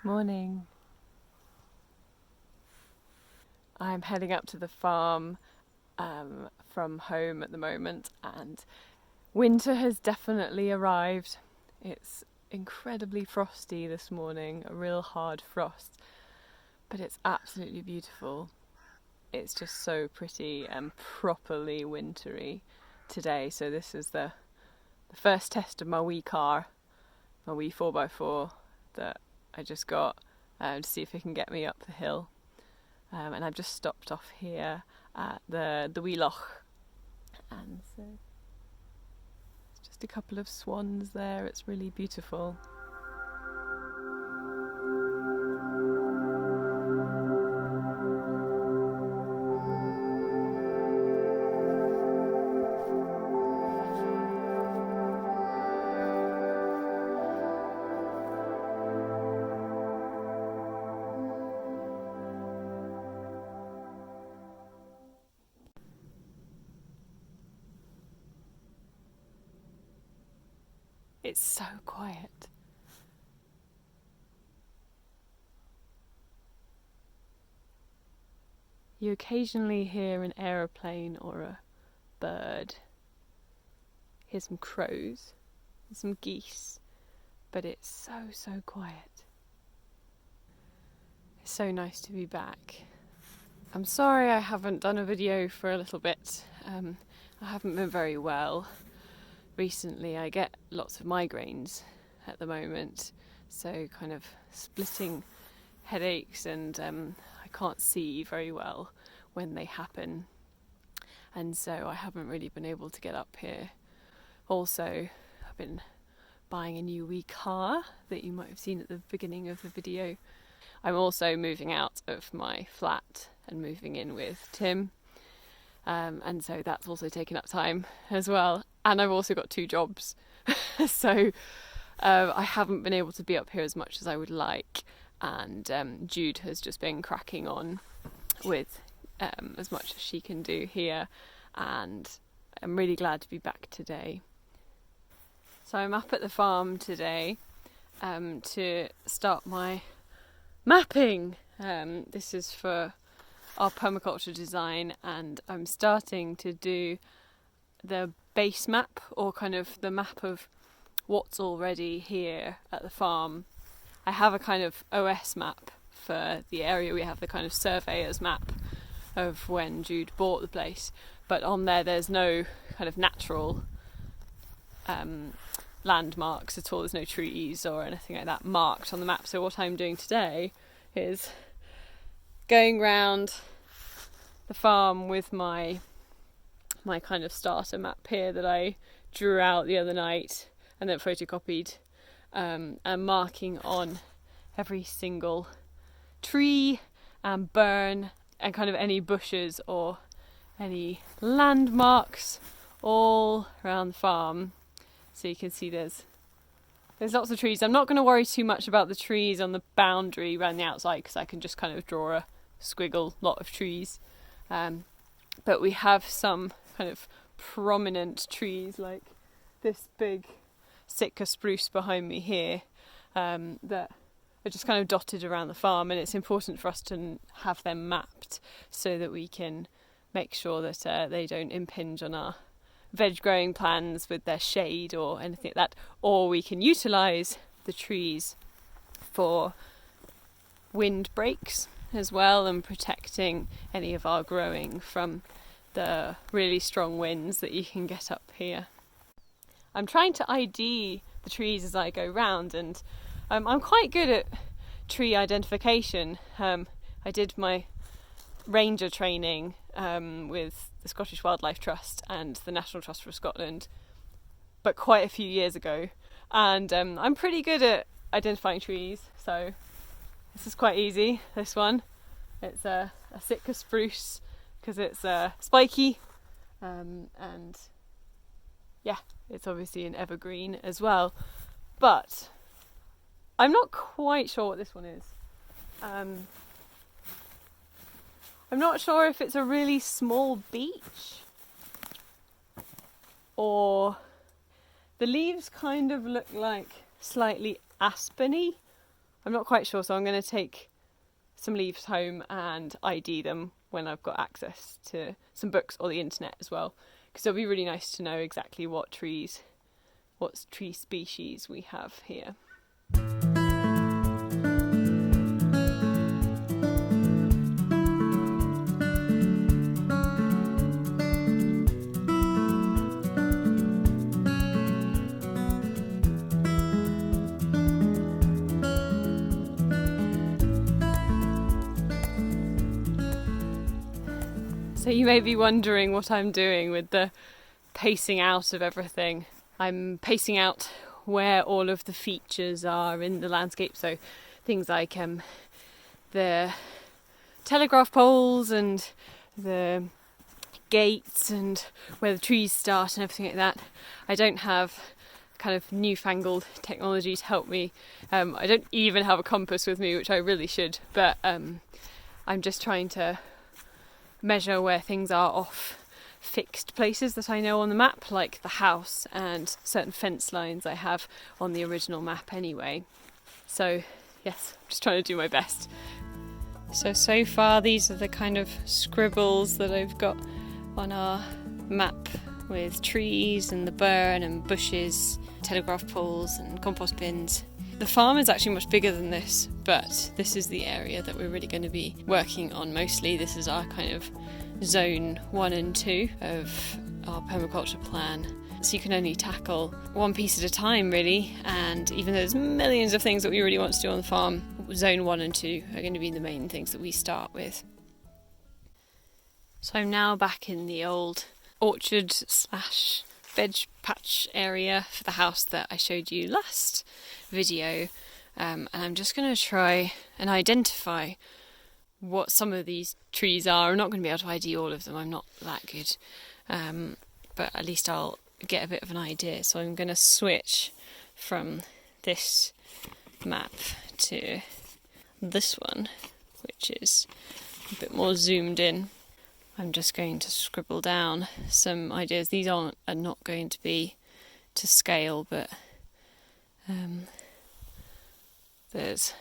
Morning. I'm heading up to the farm from home at the moment, and winter has definitely arrived. It's incredibly frosty this morning, a real hard frost, but it's absolutely beautiful. It's just so pretty and properly wintry today. So this is the first test of my wee car, my wee 4x4 that I just got to see if it can get me up the hill. And I've just stopped off here at the wee loch, and so it's just a couple of swans there. It's really beautiful. It's so quiet. You occasionally hear an aeroplane or a bird. Hear some crows and some geese, but it's so quiet. It's so nice to be back. I'm sorry I haven't done a video for a little bit. I haven't been very well. Recently I get lots of migraines at the moment, so kind of splitting headaches, and I can't see very well when they happen, and so I haven't really been able to get up here. Also, I've been buying a new wee car that you might have seen at the beginning of the video. I'm also moving out of my flat and moving in with Tim, and so that's also taken up time as well. And I've also got 2 jobs, so I haven't been able to be up here as much as I would like. And Jude has just been cracking on with as much as she can do here, and I'm really glad to be back today. So I'm up at the farm today to start my mapping. This is for our permaculture design, and I'm starting to do the base map, or kind of the map of what's already here at the farm. I have a kind of OS map for the area. We have the kind of surveyor's map of when Jude bought the place, but on there's no kind of natural landmarks at all. There's no trees or anything like that marked on the map. So what I'm doing today is going round the farm with my kind of starter map here that I drew out the other night and then photocopied, and marking on every single tree and burn and kind of any bushes or any landmarks all around the farm. So you can see there's lots of trees. I'm not going to worry too much about the trees on the boundary around the outside, because I can just kind of draw a squiggle lot of trees. But we have some kind of prominent trees, like this big Sitka spruce behind me here, that are just kind of dotted around the farm, and it's important for us to have them mapped so that we can make sure that they don't impinge on our veg growing plans with their shade or anything like that, or we can utilise the trees for wind breaks as well, and protecting any of our growing from the really strong winds that you can get up here. I'm trying to ID the trees as I go round, and I'm quite good at tree identification. I did my ranger training with the Scottish Wildlife Trust and the National Trust for Scotland, but quite a few years ago, and I'm pretty good at identifying trees, so this is quite easy. This one, it's a Sitka spruce because it's spiky, and yeah, it's obviously an evergreen as well, but I'm not quite sure what this one is. I'm not sure if it's a really small beech, or the leaves kind of look like slightly aspeny. I'm not quite sure, so I'm going to take some leaves home and ID them when I've got access to some books or the internet as well, because it'll be really nice to know exactly what tree species we have here. So you may be wondering what I'm doing with the pacing out of everything. I'm pacing out where all of the features are in the landscape, so things like the telegraph poles and the gates and where the trees start and everything like that. I don't have kind of newfangled technology to help me. I don't even have a compass with me, which I really should, but I'm just trying to measure where things are off fixed places that I know on the map, like the house and certain fence lines I have on the original map anyway. So yes, I'm just trying to do my best. So far these are the kind of scribbles that I've got on our map, with trees and the burn and bushes, telegraph poles and compost bins. The farm is actually much bigger than this, but this is the area that we're really going to be working on mostly. This is our kind of zone 1 and 2 of our permaculture plan. So you can only tackle one piece at a time, really, and even though there's millions of things that we really want to do on the farm, zone 1 and 2 are going to be the main things that we start with. So I'm now back in the old orchard / veg patch area for the house that I showed you last video, and I'm just going to try and identify what some of these trees are. I'm not going to be able to ID all of them, I'm not that good, but at least I'll get a bit of an idea. So I'm going to switch from this map to this one, which is a bit more zoomed in. I'm just going to scribble down some ideas. These are not going to be to scale, but there's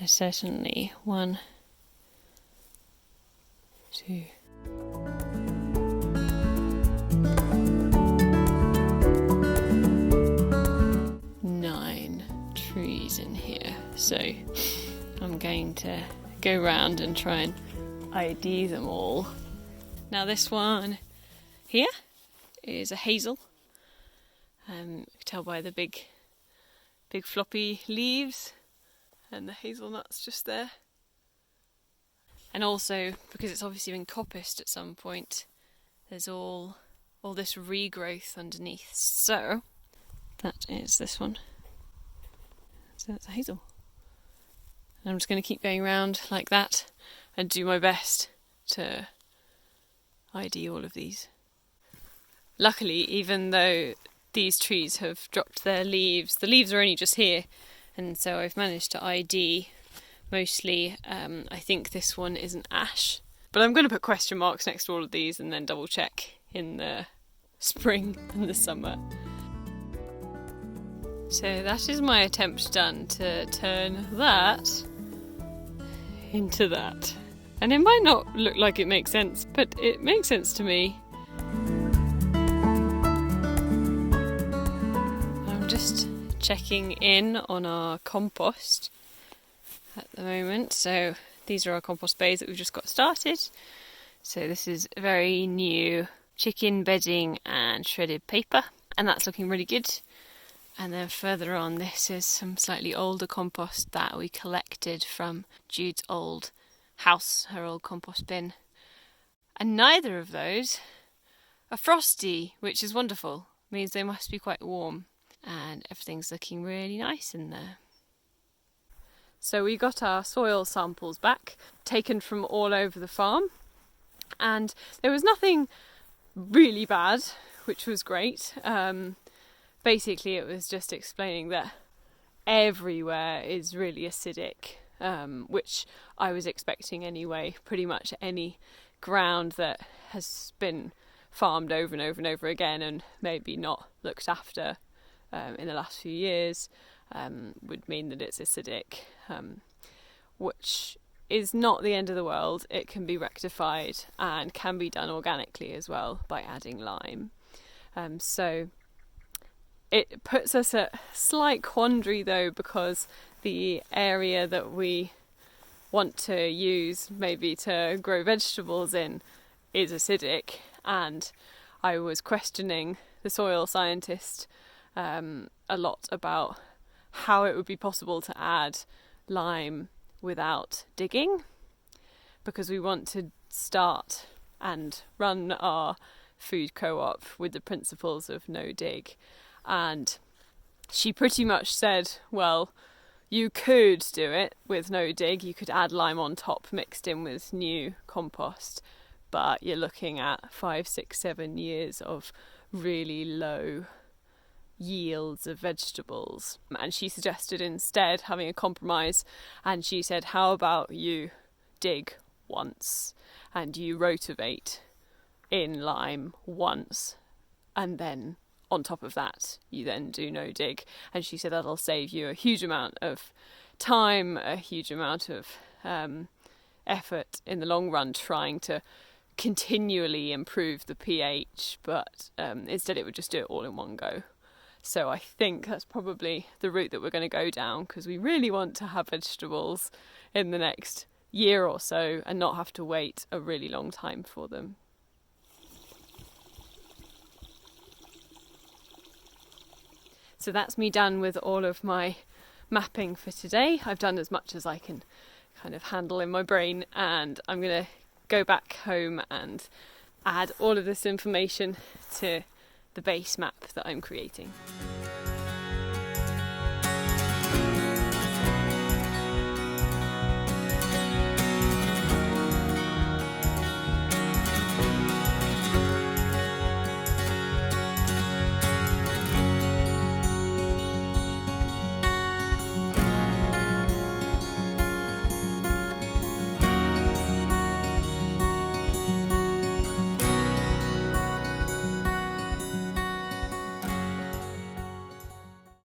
certainly 1, 2. Nine trees in here. So I'm going to go round and try and ID them all. Now this one here is a hazel. You can tell by the big floppy leaves and the hazelnuts just there. And also, because it's obviously been coppiced at some point, there's all this regrowth underneath. So that is this one. So that's a hazel. And I'm just going to keep going around like that and do my best to ID all of these. Luckily, even though these trees have dropped their leaves, the leaves are only just here, and so I've managed to ID mostly. I think this one is an ash, but I'm going to put question marks next to all of these and then double check in the spring and the summer. So that is my attempt done to turn that into that. And it might not look like it makes sense, but it makes sense to me. I'm just checking in on our compost at the moment. So these are our compost bays that we've just got started. So this is very new chicken bedding and shredded paper, and that's looking really good. And then further on, this is some slightly older compost that we collected from Jude's old house, her old compost bin. And neither of those are frosty, which is wonderful. It means they must be quite warm. And everything's looking really nice in there. So we got our soil samples back, taken from all over the farm. And there was nothing really bad, which was great. Basically, it was just explaining that everywhere is really acidic, which I was expecting anyway. Pretty much any ground that has been farmed over and over and over again and maybe not looked after in the last few years would mean that it's acidic, which is not the end of the world. It can be rectified and can be done organically as well by adding lime. So it puts us at slight quandary though, because the area that we want to use maybe to grow vegetables in is acidic, and I was questioning the soil scientist a lot about how it would be possible to add lime without digging, because we want to start and run our food co-op with the principles of no dig. And she pretty much said, well, you could do it with no dig, you could add lime on top mixed in with new compost, but you're looking at 5, 6, 7 years of really low yields of vegetables. And she suggested instead having a compromise, and she said, how about you dig once and you rotivate in lime once, and then on top of that you then do no dig. And she said that'll save you a huge amount of time, a huge amount of effort in the long run trying to continually improve the pH, but instead it would just do it all in one go. So I think that's probably the route that we're going to go down, because we really want to have vegetables in the next year or so and not have to wait a really long time for them. So that's me done with all of my mapping for today. I've done as much as I can kind of handle in my brain, and I'm going to go back home and add all of this information to the base map that I'm creating.